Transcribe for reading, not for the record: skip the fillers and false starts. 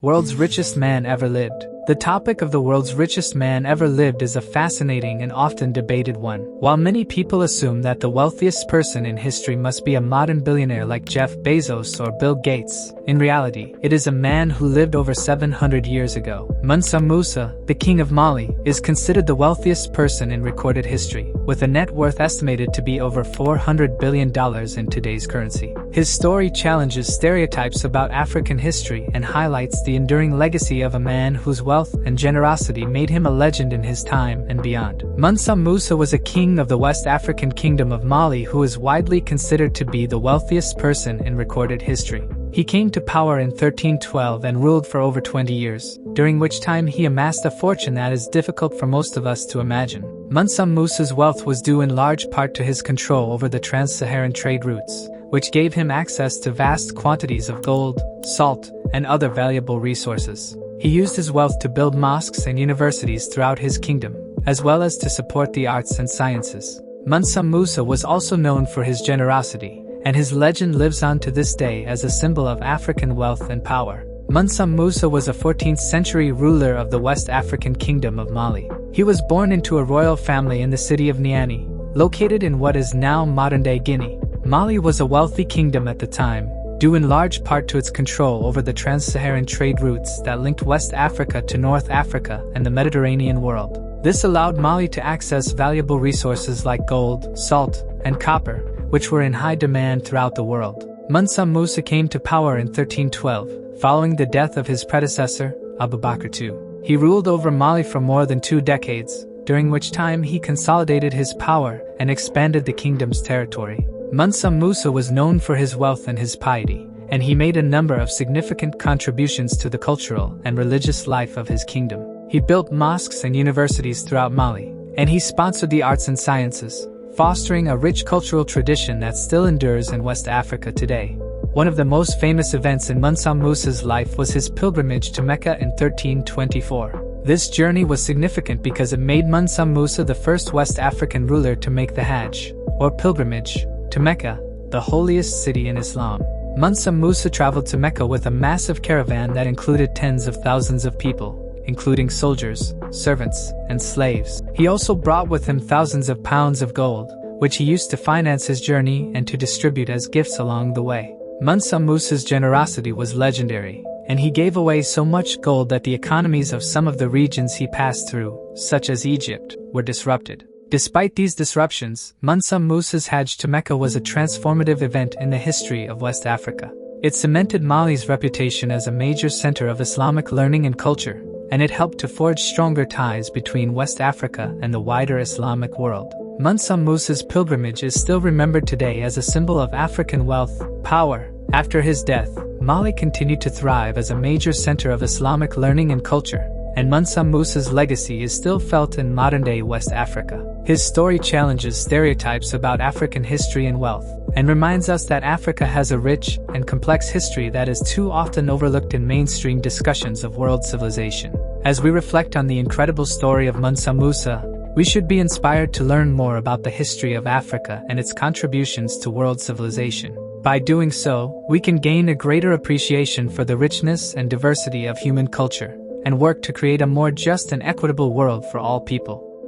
World's richest man ever lived. The topic of the world's richest man ever lived is a fascinating and often debated one. While many people assume that the wealthiest person in history must be a modern billionaire like Jeff Bezos or Bill Gates, in reality, it is a man who lived over 700 years ago. Mansa Musa, the king of Mali, is considered the wealthiest person in recorded history, with a net worth estimated to be over $400 billion in today's currency. His story challenges stereotypes about African history and highlights the enduring legacy of a man whose wealth and generosity made him a legend in his time and beyond. Mansa Musa was a king of the West African kingdom of Mali who is widely considered to be the wealthiest person in recorded history. He came to power in 1312 and ruled for over 20 years, during which time he amassed a fortune that is difficult for most of us to imagine. Mansa Musa's wealth was due in large part to his control over the trans-Saharan trade routes, which gave him access to vast quantities of gold, salt, and other valuable resources. He used his wealth to build mosques and universities throughout his kingdom, as well as to support the arts and sciences. Mansa Musa was also known for his generosity, and his legend lives on to this day as a symbol of African wealth and power. Mansa Musa was a 14th century ruler of the West African kingdom of Mali. He was born into a royal family in the city of Niani, located in what is now modern-day Guinea. Mali was a wealthy kingdom at the time, due in large part to its control over the trans-Saharan trade routes that linked West Africa to North Africa and the Mediterranean world. This allowed Mali to access valuable resources like gold, salt, and copper, which were in high demand throughout the world. Mansa Musa came to power in 1312, following the death of his predecessor, Abu Bakr II. He ruled over Mali for more than 2 decades, during which time he consolidated his power and expanded the kingdom's territory. Mansa Musa was known for his wealth and his piety, and he made a number of significant contributions to the cultural and religious life of his kingdom. He built mosques and universities throughout Mali, and he sponsored the arts and sciences, fostering a rich cultural tradition that still endures in West Africa today. One of the most famous events in Mansa Musa's life was his pilgrimage to Mecca in 1324. This journey was significant because it made Mansa Musa the first West African ruler to make the Hajj, or pilgrimage, to Mecca, the holiest city in Islam. Mansa Musa traveled to Mecca with a massive caravan that included tens of thousands of people, including soldiers, servants, and slaves. He also brought with him thousands of pounds of gold, which he used to finance his journey and to distribute as gifts along the way. Mansa Musa's generosity was legendary, and he gave away so much gold that the economies of some of the regions he passed through, such as Egypt, were disrupted. Despite these disruptions, Mansa Musa's Hajj to Mecca was a transformative event in the history of West Africa. It cemented Mali's reputation as a major center of Islamic learning and culture, and it helped to forge stronger ties between West Africa and the wider Islamic world. Mansa Musa's pilgrimage is still remembered today as a symbol of African wealth, power. After his death, Mali continued to thrive as a major center of Islamic learning and culture, and Mansa Musa's legacy is still felt in modern-day West Africa. His story challenges stereotypes about African history and wealth, and reminds us that Africa has a rich and complex history that is too often overlooked in mainstream discussions of world civilization. As we reflect on the incredible story of Mansa Musa, we should be inspired to learn more about the history of Africa and its contributions to world civilization. By doing so, we can gain a greater appreciation for the richness and diversity of human culture, and work to create a more just and equitable world for all people.